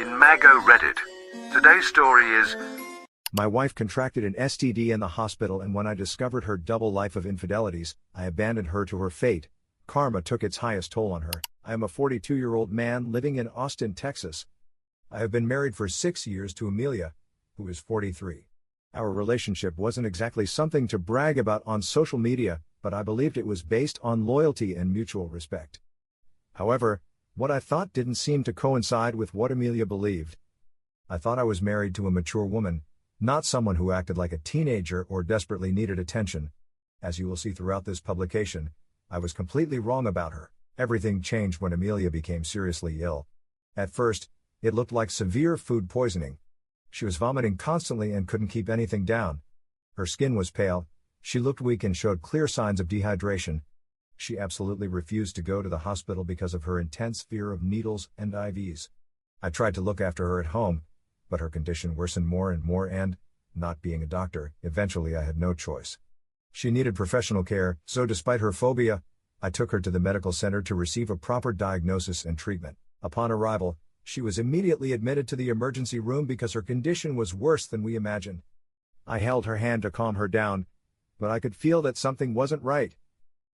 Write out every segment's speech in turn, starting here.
in Mago Reddit. Today's story is... My wife contracted an STD in the hospital, and when I discovered her double life of infidelities, I abandoned her to her fate. Karma took its highest toll on her. I am a 42-year-old man living in Austin, Texas. I have been married for 6 years to Amelia, who is 43. Our relationship wasn't exactly something to brag about on social media, but I believed it was based on loyalty and mutual respect. However, what I thought didn't seem to coincide with what Amelia believed. I thought I was married to a mature woman, not someone who acted like a teenager or desperately needed attention. As you will see throughout this publication, I was completely wrong about her. Everything changed when Amelia became seriously ill. At first, it looked like severe food poisoning. She was vomiting constantly and couldn't keep anything down. Her skin was pale, she looked weak and showed clear signs of dehydration. She absolutely refused to go to the hospital because of her intense fear of needles and IVs. I tried to look after her at home, but her condition worsened more and more and, not being a doctor, eventually I had no choice. She needed professional care, so despite her phobia, I took her to the medical center to receive a proper diagnosis and treatment. Upon arrival, she was immediately admitted to the emergency room because her condition was worse than we imagined. I held her hand to calm her down, but I could feel that something wasn't right.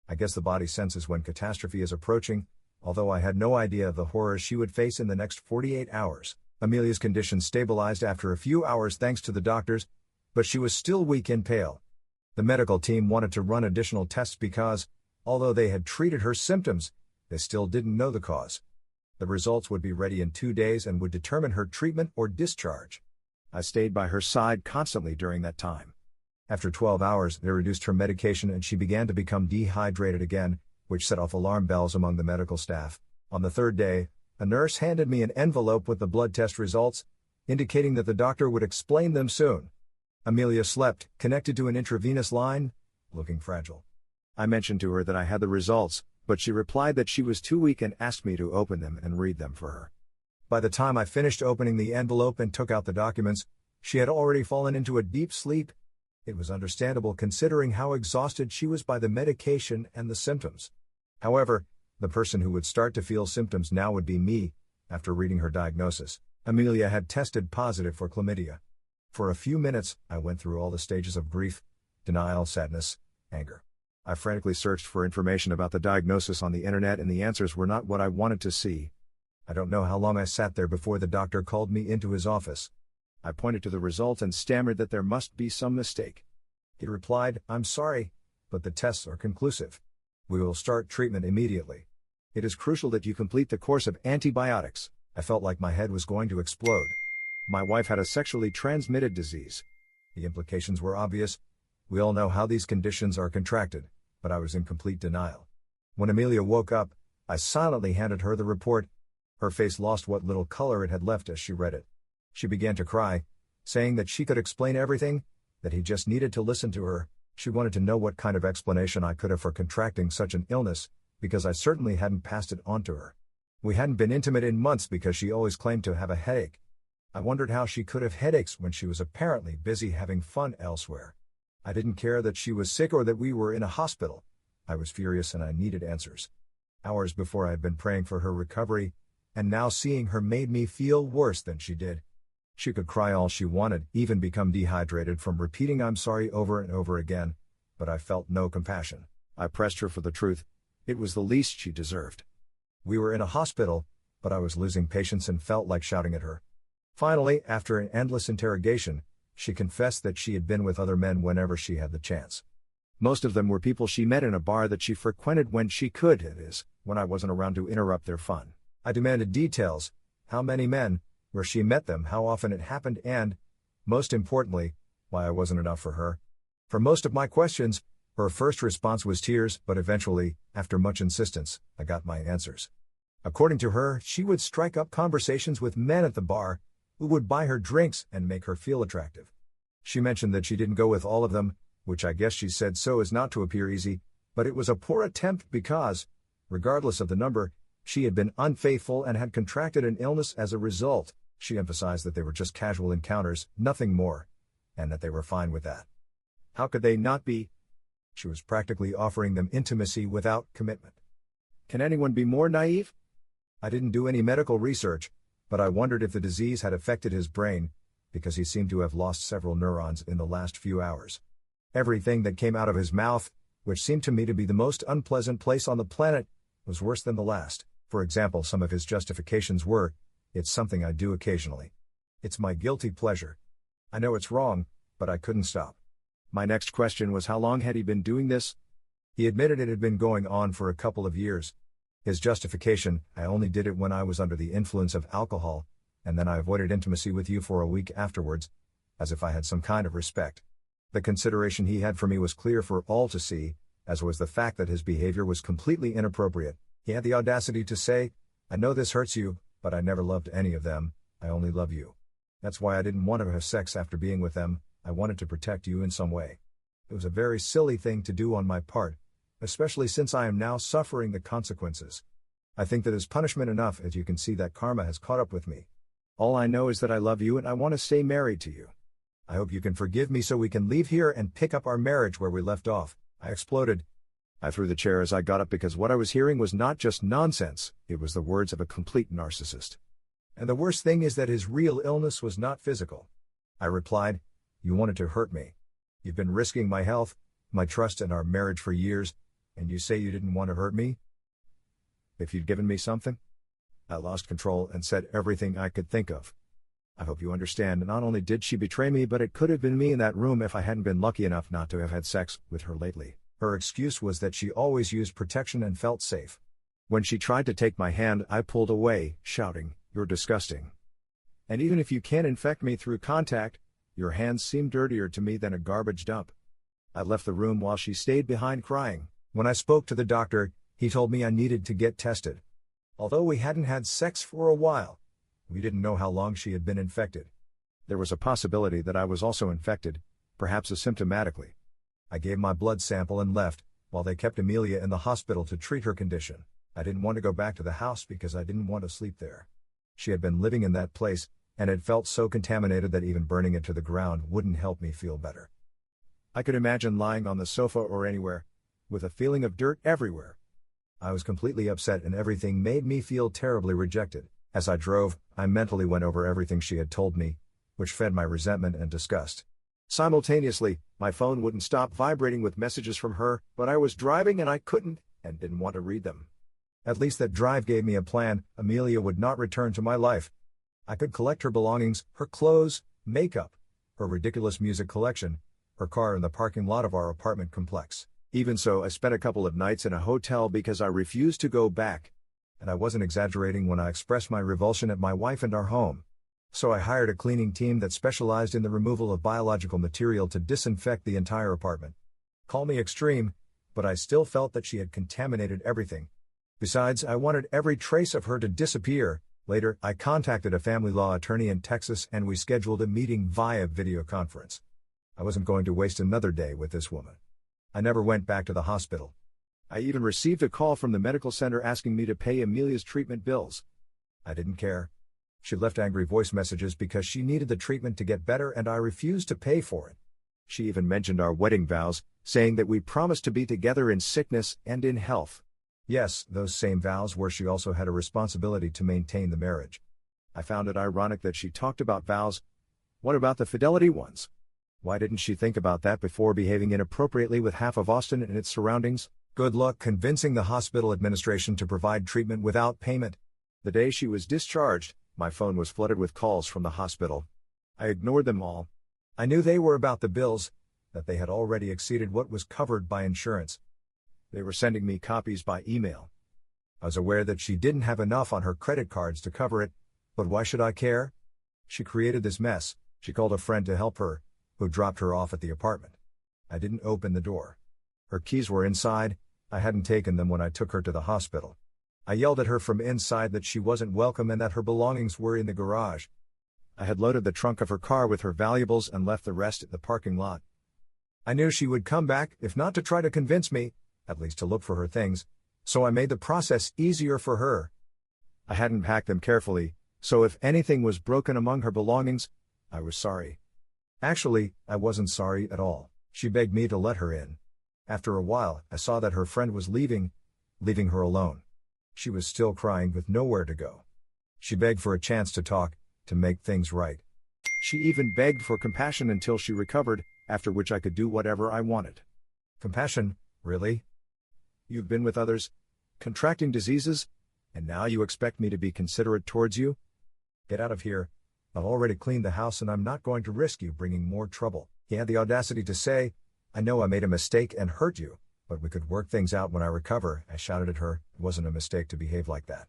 I guess the body senses when catastrophe is approaching, although I had no idea of the horrors she would face in the next 48 hours. Amelia's condition stabilized after a few hours thanks to the doctors, but she was still weak and pale. The medical team wanted to run additional tests because, although they had treated her symptoms, they still didn't know the cause. The results would be ready in 2 days and would determine her treatment or discharge. I stayed by her side constantly during that time. After 12 hours, they reduced her medication and she began to become dehydrated again, which set off alarm bells among the medical staff. On the third day, a nurse handed me an envelope with the blood test results, indicating that the doctor would explain them soon. Amelia slept, connected to an intravenous line, looking fragile. I mentioned to her that I had the results, but she replied that she was too weak and asked me to open them and read them for her. By the time I finished opening the envelope and took out the documents, she had already fallen into a deep sleep. It was understandable considering how exhausted she was by the medication and the symptoms. However, the person who would start to feel symptoms now would be me. After reading her diagnosis, Amelia had tested positive for chlamydia. For a few minutes, I went through all the stages of grief, denial, sadness, anger. I frantically searched for information about the diagnosis on the internet and the answers were not what I wanted to see. I don't know how long I sat there before the doctor called me into his office. I pointed to the results and stammered that there must be some mistake. He replied, "I'm sorry, but the tests are conclusive. We will start treatment immediately. It is crucial that you complete the course of antibiotics." I felt like my head was going to explode. My wife had a sexually transmitted disease. The implications were obvious. We all know how these conditions are contracted, but I was in complete denial. When Amelia woke up, I silently handed her the report. Her face lost what little color it had left as she read it. She began to cry, saying that she could explain everything, that he just needed to listen to her. She wanted to know what kind of explanation I could have for contracting such an illness, because I certainly hadn't passed it on to her. We hadn't been intimate in months because she always claimed to have a headache. I wondered how she could have headaches when she was apparently busy having fun elsewhere. I didn't care that she was sick or that we were in a hospital. I was furious and I needed answers. Hours before I had been praying for her recovery, and now seeing her made me feel worse than she did. She could cry all she wanted, even become dehydrated from repeating "I'm sorry" over and over again, but I felt no compassion. I pressed her for the truth. It was the least she deserved. We were in a hospital, but I was losing patience and felt like shouting at her. Finally, after an endless interrogation, she confessed that she had been with other men whenever she had the chance. Most of them were people she met in a bar that she frequented when she could, that is, when I wasn't around to interrupt their fun. I demanded details: how many men, where she met them, how often it happened, and, most importantly, why I wasn't enough for her. For most of my questions, her first response was tears, but eventually, after much insistence, I got my answers. According to her, she would strike up conversations with men at the bar, who would buy her drinks and make her feel attractive. She mentioned that she didn't go with all of them, which I guess she said so as not to appear easy, but it was a poor attempt because, regardless of the number, she had been unfaithful and had contracted an illness as a result. She emphasized that they were just casual encounters, nothing more, and that they were fine with that. How could they not be? She was practically offering them intimacy without commitment. Can anyone be more naive? I didn't do any medical research, But I wondered if the disease had affected his brain, because he seemed to have lost several neurons in the last few hours. Everything that came out of his mouth, which seemed to me to be the most unpleasant place on the planet, was worse than the last. For example, some of his justifications were, "It's something I do occasionally. It's my guilty pleasure. I know it's wrong, but I couldn't stop." My next question was, how long had he been doing this? He admitted it had been going on for a couple of years. His justification, "I only did it when I was under the influence of alcohol, and then I avoided intimacy with you for a week afterwards, as if I had some kind of respect." The consideration he had for me was clear for all to see, as was the fact that his behavior was completely inappropriate. He had the audacity to say, "I know this hurts you, but I never loved any of them, I only love you. That's why I didn't want to have sex after being with them, I wanted to protect you in some way." It was a very silly thing to do on my part, especially since I am now suffering the consequences. I think that is punishment enough, as you can see that karma has caught up with me. All I know is that I love you and I want to stay married to you. I hope you can forgive me so we can leave here and pick up our marriage where we left off. I exploded. I threw the chair as I got up because what I was hearing was not just nonsense, it was the words of a complete narcissist. And the worst thing is that his real illness was not physical. I replied, "You wanted to hurt me. You've been risking my health, my trust and our marriage for years, and you say you didn't want to hurt me? If you'd given me something?" I lost control and said everything I could think of. I hope you understand, not only did she betray me, but it could have been me in that room if I hadn't been lucky enough not to have had sex with her lately. Her excuse was that she always used protection and felt safe. When she tried to take my hand, I pulled away, shouting, "You're disgusting. And even if you can't infect me through contact, your hands seem dirtier to me than a garbage dump." I left the room while she stayed behind crying. When I spoke to the doctor, he told me I needed to get tested. Although we hadn't had sex for a while, we didn't know how long she had been infected. There was a possibility that I was also infected, perhaps asymptomatically. I gave my blood sample and left, while they kept Amelia in the hospital to treat her condition. I didn't want to go back to the house because I didn't want to sleep there. She had been living in that place, and it felt so contaminated that even burning it to the ground wouldn't help me feel better. I could imagine lying on the sofa or anywhere, with a feeling of dirt everywhere. I was completely upset and everything made me feel terribly rejected. As I drove, I mentally went over everything she had told me, which fed my resentment and disgust. Simultaneously, my phone wouldn't stop vibrating with messages from her, but I was driving and I couldn't, and didn't want to read them. At least that drive gave me a plan. Amelia would not return to my life. I could collect her belongings, her clothes, makeup, her ridiculous music collection, her car in the parking lot of our apartment complex. Even so, I spent a couple of nights in a hotel because I refused to go back. And I wasn't exaggerating when I expressed my revulsion at my wife and our home. So I hired a cleaning team that specialized in the removal of biological material to disinfect the entire apartment. Call me extreme, but I still felt that she had contaminated everything. Besides, I wanted every trace of her to disappear. Later, I contacted a family law attorney in Texas and we scheduled a meeting via video conference. I wasn't going to waste another day with this woman. I never went back to the hospital. I even received a call from the medical center asking me to pay Amelia's treatment bills. I didn't care. She left angry voice messages because she needed the treatment to get better and I refused to pay for it. She even mentioned our wedding vows, saying that we promised to be together in sickness and in health. Yes, those same vows where she also had a responsibility to maintain the marriage. I found it ironic that she talked about vows. What about the fidelity ones? Why didn't she think about that before behaving inappropriately with half of Austin and its surroundings? Good luck convincing the hospital administration to provide treatment without payment. The day she was discharged, my phone was flooded with calls from the hospital. I ignored them all. I knew they were about the bills, that they had already exceeded what was covered by insurance. They were sending me copies by email. I was aware that she didn't have enough on her credit cards to cover it, but why should I care? She created this mess. She called a friend to help her, who dropped her off at the apartment. I didn't open the door. Her keys were inside. I hadn't taken them when I took her to the hospital. I yelled at her from inside that she wasn't welcome and that her belongings were in the garage. I had loaded the trunk of her car with her valuables and left the rest in the parking lot. I knew she would come back, if not to try to convince me, at least to look for her things, so I made the process easier for her. I hadn't packed them carefully, so if anything was broken among her belongings, I was sorry. Actually, I wasn't sorry at all. She begged me to let her in. After a while, I saw that her friend was leaving her alone. She was still crying with nowhere to go. She begged for a chance to talk, to make things right. She even begged for compassion until she recovered, after which I could do whatever I wanted. Compassion, really? You've been with others, contracting diseases, and now you expect me to be considerate towards you? Get out of here. I've already cleaned the house and I'm not going to risk you bringing more trouble. He had the audacity to say, I know I made a mistake and hurt you, but we could work things out when I recover. I shouted at her, it wasn't a mistake to behave like that.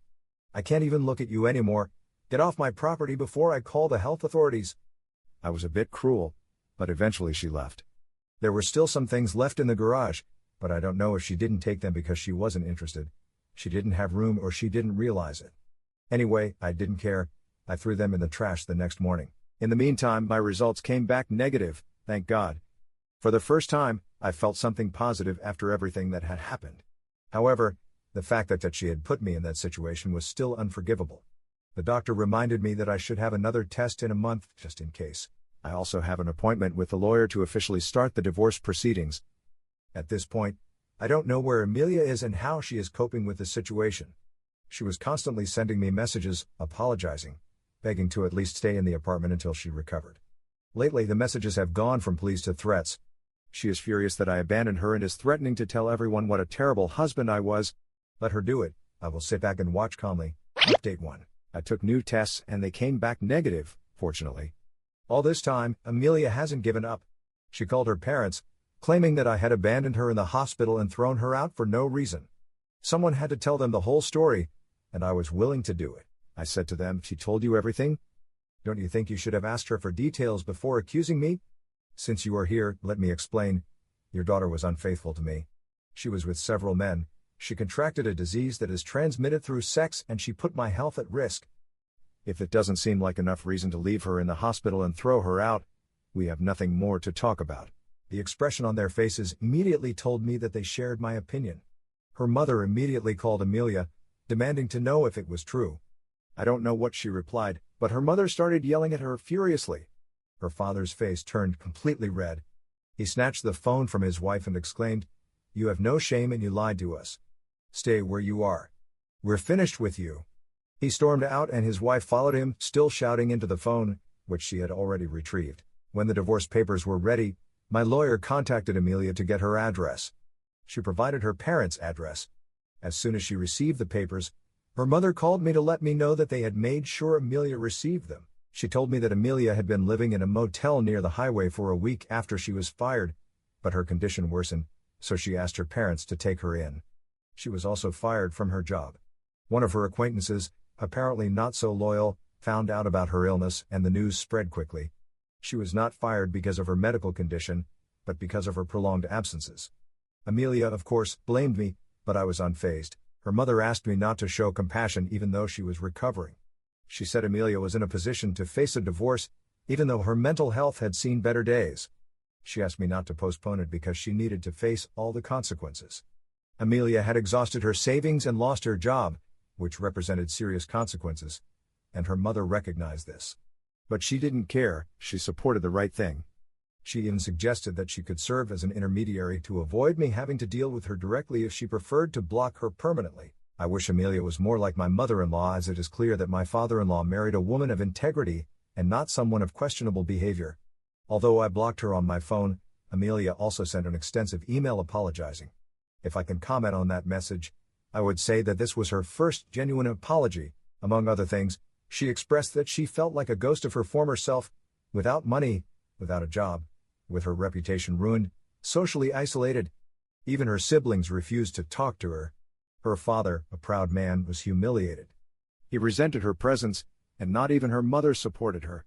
I can't even look at you anymore. Get off my property before I call the health authorities. I was a bit cruel, but eventually she left. There were still some things left in the garage, but I don't know if she didn't take them because she wasn't interested. She didn't have room or she didn't realize it. Anyway, I didn't care. I threw them in the trash the next morning. In the meantime, my results came back negative, thank God. For the first time, I felt something positive after everything that had happened. However, the fact that she had put me in that situation was still unforgivable. The doctor reminded me that I should have another test in a month, just in case. I also have an appointment with the lawyer to officially start the divorce proceedings. At this point, I don't know where Amelia is and how she is coping with the situation. She was constantly sending me messages, apologizing, begging to at least stay in the apartment until she recovered. Lately, the messages have gone from pleas to threats. She is furious that I abandoned her and is threatening to tell everyone what a terrible husband I was. Let her do it. I will sit back and watch calmly. Update 1. I took new tests and they came back negative, fortunately. All this time, Amelia hasn't given up. She called her parents, claiming that I had abandoned her in the hospital and thrown her out for no reason. Someone had to tell them the whole story, and I was willing to do it. I said to them, she told you everything? Don't you think you should have asked her for details before accusing me? Since you are here, let me explain. Your daughter was unfaithful to me. She was with several men. She contracted a disease that is transmitted through sex and she put my health at risk. If it doesn't seem like enough reason to leave her in the hospital and throw her out, we have nothing more to talk about. The expression on their faces immediately told me that they shared my opinion. Her mother immediately called Amelia, demanding to know if it was true. I don't know what she replied, but her mother started yelling at her furiously. Her father's face turned completely red. He snatched the phone from his wife and exclaimed, "You have no shame and you lied to us. Stay where you are. We're finished with you." He stormed out and his wife followed him, still shouting into the phone, which she had already retrieved. When the divorce papers were ready, my lawyer contacted Amelia to get her address. She provided her parents' address. As soon as she received the papers, her mother called me to let me know that they had made sure Amelia received them. She told me that Amelia had been living in a motel near the highway for a week after she was fired, but her condition worsened, so she asked her parents to take her in. She was also fired from her job. One of her acquaintances, apparently not so loyal, found out about her illness and the news spread quickly. She was not fired because of her medical condition, but because of her prolonged absences. Amelia, of course, blamed me, but I was unfazed. Her mother asked me not to show compassion even though she was recovering. She said Amelia was in a position to face a divorce, even though her mental health had seen better days. She asked me not to postpone it because she needed to face all the consequences. Amelia had exhausted her savings and lost her job, which represented serious consequences, and her mother recognized this. But she didn't care, she supported the right thing. She even suggested that she could serve as an intermediary to avoid me having to deal with her directly if she preferred to block her permanently. I wish Amelia was more like my mother-in-law, as it is clear that my father-in-law married a woman of integrity, and not someone of questionable behavior. Although I blocked her on my phone, Amelia also sent an extensive email apologizing. If I can comment on that message, I would say that this was her first genuine apology. Among other things, she expressed that she felt like a ghost of her former self, without money, without a job, with her reputation ruined, socially isolated. Even her siblings refused to talk to her. Her father, a proud man, was humiliated. He resented her presence, and not even her mother supported her.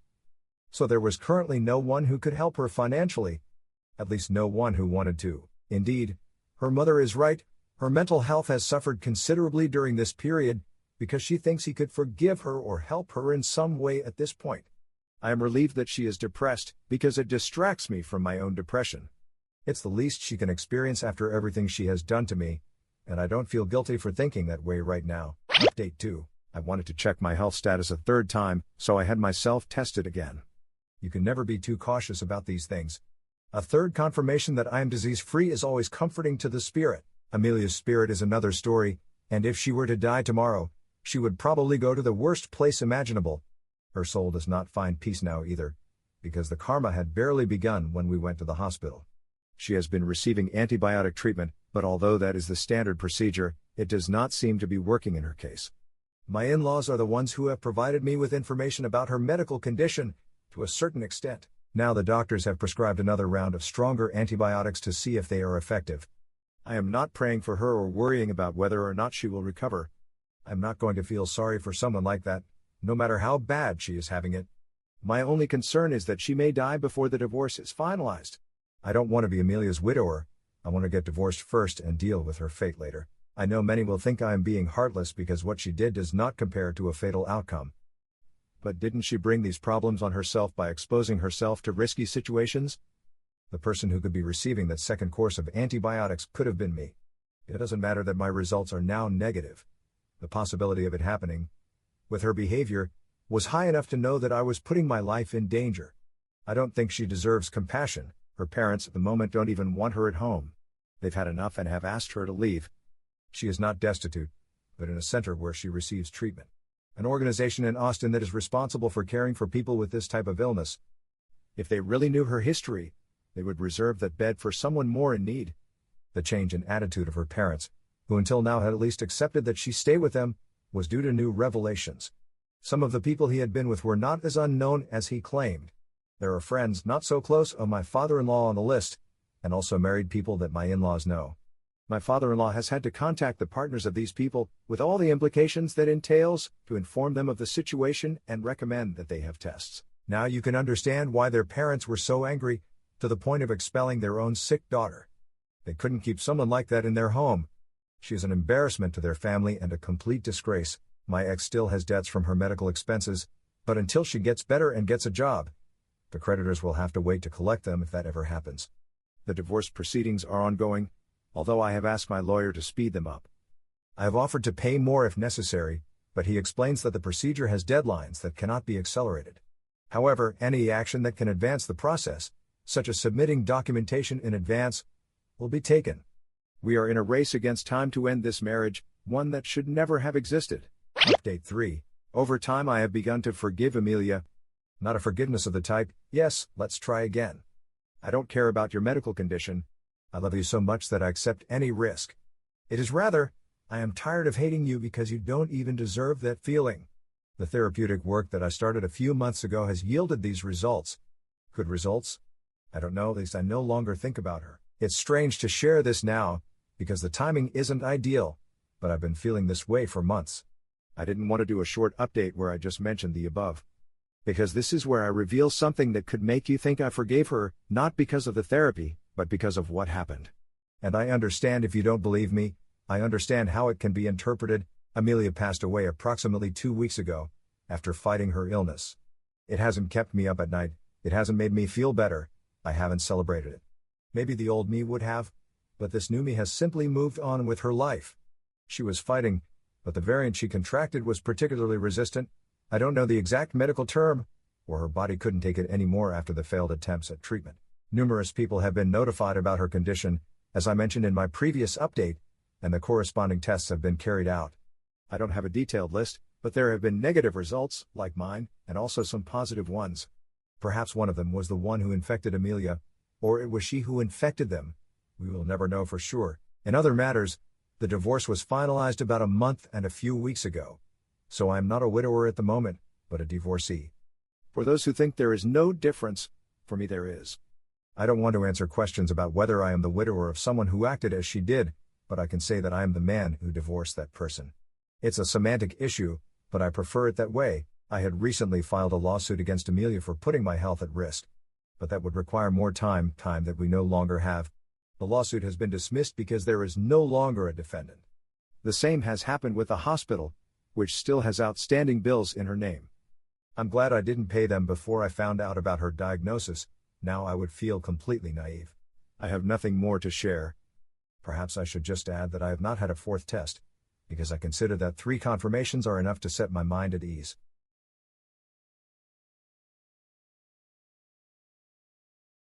So there was currently no one who could help her financially. At least no one who wanted to. Indeed, her mother is right. Her mental health has suffered considerably during this period, because she thinks he could forgive her or help her in some way at this point. I am relieved that she is depressed, because it distracts me from my own depression. It's the least she can experience after everything she has done to me, and I don't feel guilty for thinking that way right now. Update 2. I wanted to check my health status a third time, so I had myself tested again. You can never be too cautious about these things. A third confirmation that I am disease-free is always comforting to the spirit. Amelia's spirit is another story, and if she were to die tomorrow, She would probably go to the worst place imaginable. Her soul does not find peace now either, because the karma had barely begun when we went to the hospital. She has been receiving antibiotic treatment, but although that is the standard procedure, it does not seem to be working in her case. My in-laws are the ones who have provided me with information about her medical condition, to a certain extent. Now the doctors have prescribed another round of stronger antibiotics to see if they are effective. I am not praying for her or worrying about whether or not she will recover. I'm not going to feel sorry for someone like that, no matter how bad she is having it. My only concern is that she may die before the divorce is finalized. I don't want to be Amelia's widower. I want to get divorced first and deal with her fate later. I know many will think I am being heartless because what she did does not compare to a fatal outcome. But didn't she bring these problems on herself by exposing herself to risky situations? The person who could be receiving that second course of antibiotics could have been me. It doesn't matter that my results are now negative. The possibility of it happening, with her behavior, was high enough to know that I was putting my life in danger. I don't think she deserves compassion. Her parents at the moment don't even want her at home. They've had enough and have asked her to leave. She is not destitute, but in a center where she receives treatment. An organization in Austin that is responsible for caring for people with this type of illness. If they really knew her history, they would reserve that bed for someone more in need. The change in attitude of her parents, who until now had at least accepted that she stay with them, was due to new revelations. Some of the people he had been with were not as unknown as he claimed. There are friends not so close of my father-in-law on the list, and also married people that my in-laws know. My father-in-law has had to contact the partners of these people, with all the implications that entails, to inform them of the situation and recommend that they have tests. Now you can understand why their parents were so angry, to the point of expelling their own sick daughter. They couldn't keep someone like that in their home. She is an embarrassment to their family and a complete disgrace. My ex still has debts from her medical expenses, but until she gets better and gets a job, the creditors will have to wait to collect them if that ever happens. The divorce proceedings are ongoing, although I have asked my lawyer to speed them up. I have offered to pay more if necessary, but he explains that the procedure has deadlines that cannot be accelerated. However, any action that can advance the process, such as submitting documentation in advance, will be taken. We are in a race against time to end this marriage, one that should never have existed. Update 3. Over time I have begun to forgive Amelia. Not a forgiveness of the type, yes, let's try again. I don't care about your medical condition. I love you so much that I accept any risk. It is rather, I am tired of hating you because you don't even deserve that feeling. The therapeutic work that I started a few months ago has yielded these results. Good results? I don't know, at least I no longer think about her. It's strange to share this now, because the timing isn't ideal, but I've been feeling this way for months. I didn't want to do a short update where I just mentioned the above, because this is where I reveal something that could make you think I forgave her, not because of the therapy, but because of what happened. And I understand if you don't believe me, I understand how it can be interpreted. Amelia passed away approximately 2 weeks ago, after fighting her illness. It hasn't kept me up at night, it hasn't made me feel better, I haven't celebrated it. Maybe the old me would have, but this new me has simply moved on with her life. She was fighting, but the variant she contracted was particularly resistant. I don't know the exact medical term, or her body couldn't take it anymore after the failed attempts at treatment. Numerous people have been notified about her condition, as I mentioned in my previous update, and the corresponding tests have been carried out. I don't have a detailed list, but there have been negative results, like mine, and also some positive ones. Perhaps one of them was the one who infected Amelia, or it was she who infected them. We will never know for sure. In other matters, the divorce was finalized about a month and a few weeks ago. So I am not a widower at the moment, but a divorcee. For those who think there is no difference, for me there is. I don't want to answer questions about whether I am the widower of someone who acted as she did, but I can say that I am the man who divorced that person. It's a semantic issue, but I prefer it that way. I had recently filed a lawsuit against Amelia for putting my health at risk. But that would require more time that we no longer have. The lawsuit has been dismissed because there is no longer a defendant. The same has happened with the hospital, which still has outstanding bills in her name. I'm glad I didn't pay them before I found out about her diagnosis. Now I would feel completely naive. I have nothing more to share. Perhaps I should just add that I have not had a fourth test, because I consider that 3 confirmations are enough to set my mind at ease.